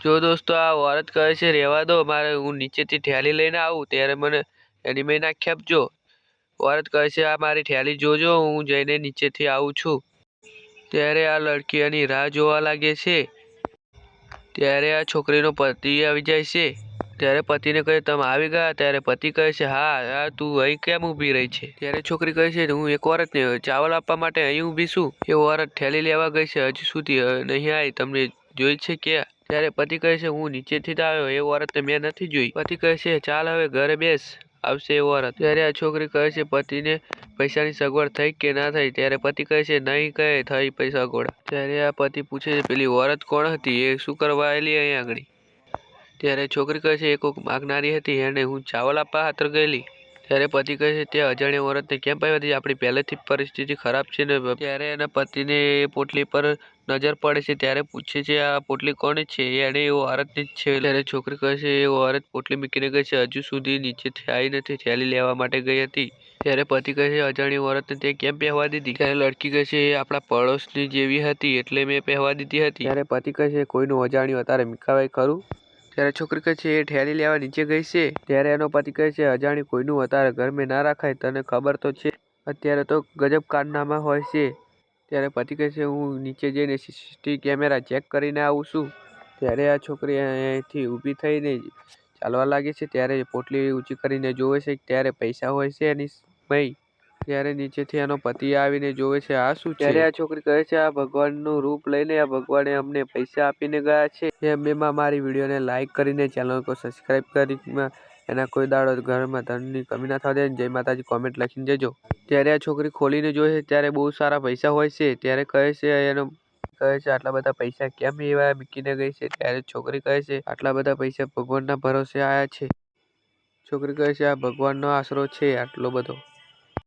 જો દોસ્તો આ औरत કહે છે રહેવા દો, મારે હું નીચેથી થેલી લઈને આવું ત્યારે મને એની મેં નાખી આપજો। औरत કહે છે આ મારી થેલી જોજો, હું જઈને નીચેથી આવું છું। ત્યારે આ લડકી એની રાહ જોવા લાગે છે। ત્યારે આ છોકરીનો પતિ આવી જાય છે। ત્યારે પતિને કહે તમે આવી ગયા? ત્યારે પતિ કહે છે હા, તું અહીં કેમ ઊભી રહી છે? ત્યારે છોકરી કહે છે હું એક औरतને ચાવલ આપવા માટે અહીં ઊભી છું। એ औरत થેલી લેવા ગઈ છે, હજુ સુધી નહીં આવી, તમને જોઈ છે ક્યાં? ત્યારે પતિ કહે છે હું નીચેથી જ આવ્યો, એ औरतને મેં નથી જોઈ। પતિ કહે છે ચાલ હવે ઘરે બેસ, આવશે એ औरत। ત્યારે આ છોકરી કહે છે પતિને પૈસાની સગવડ થઈ કે ના થઈ? ત્યારે પતિ કહે છે નહીં કહે થઈ પૈસા સગવડ। ત્યારે આ પતિ પૂછે છે પેલી औरत કોણ હતી, એ શું કરવા આવેલી અહીં આગળ? ત્યારે છોકરી કહે છે એ કોક માગનારી હતી, એને હું ચાવલ આપવા ખાતર ગયેલી। ત્યારે પતિ કહે છે તે અજાણ્યા औरतને કેમ પાવી હતી, આપણી પહેલેથી જ પરિસ્થિતિ ખરાબ છે ને। ત્યારે એના પતિને એ પોટલી પર નજર પડે છે, ત્યારે પૂછે છે આ પોટલી કોની છે? એને એ औरतની જ છે। ત્યારે છોકરી કહે છે એ औरत પોટલી મૂકીને ગઈ છે, હજુ સુધી નીચેથી આવી નથી, થેલી લેવા માટે ગઈ હતી। ત્યારે પતિ કહે છે અજાણી औरतને તે કેમ પહેવા દીધી? ત્યારે લડકી કહે છે એ આપણા પડોશની જેવી હતી એટલે મેં પહેવા દીધી હતી। ત્યારે પતિ કહે છે કોઈનું અજાણ્યું અત્યારે મીકાવાય ખરું? ત્યારે છોકરી કહે છે એ થેલી લેવા નીચે ગઈ છે। ત્યારે એનો પતિ કહે છે અજાણ્યું કોઈનું અત્યારે ઘરમાં ના રાખાય, તને ખબર તો છે અત્યારે તો ગજબ કારનામા હોય છે। ત્યારે પતિ કહે છે હું નીચે જઈને સીસીટીવી કેમેરા ચેક કરીને આવું છું। ત્યારે આ છોકરી અહીંથી ઊભી થઈને ચાલવા લાગે છે। ત્યારે પોટલી ઊંચી કરીને જોવે છે, ત્યારે પૈસા હોય છે એની ભાઈ। ત્યારે નીચેથી એનો પતિ આવીને જોવે છે આ શું છે? ત્યારે આ છોકરી કહે છે આ ભગવાનનું રૂપ લઈને આ ભગવાને અમને પૈસા આપીને ગયા છે। એમાં મારી વિડીયોને લાઈક કરીને ચેનલ को સબસ્ક્રાઈબ કરી એના કોઈ દાડો ઘરમાં ધનની કમી ના થવા દે। જય માતાજી કોમેન્ટ લખીને જજો। ત્યારે આ છોકરી ખોલીને જોવે છે ત્યારે બહુ સારા પૈસા હોય છે। ત્યારે કહે છે આટલા બધા પૈસા કેમ એવા મૂકીને ગઈ છે? ત્યારે છોકરી કહે છે આટલા બધા પૈસા ભગવાનના ભરોસે આયા છે। છોકરી કહે છે આ ભગવાનનો આશરો છે આટલો બધો।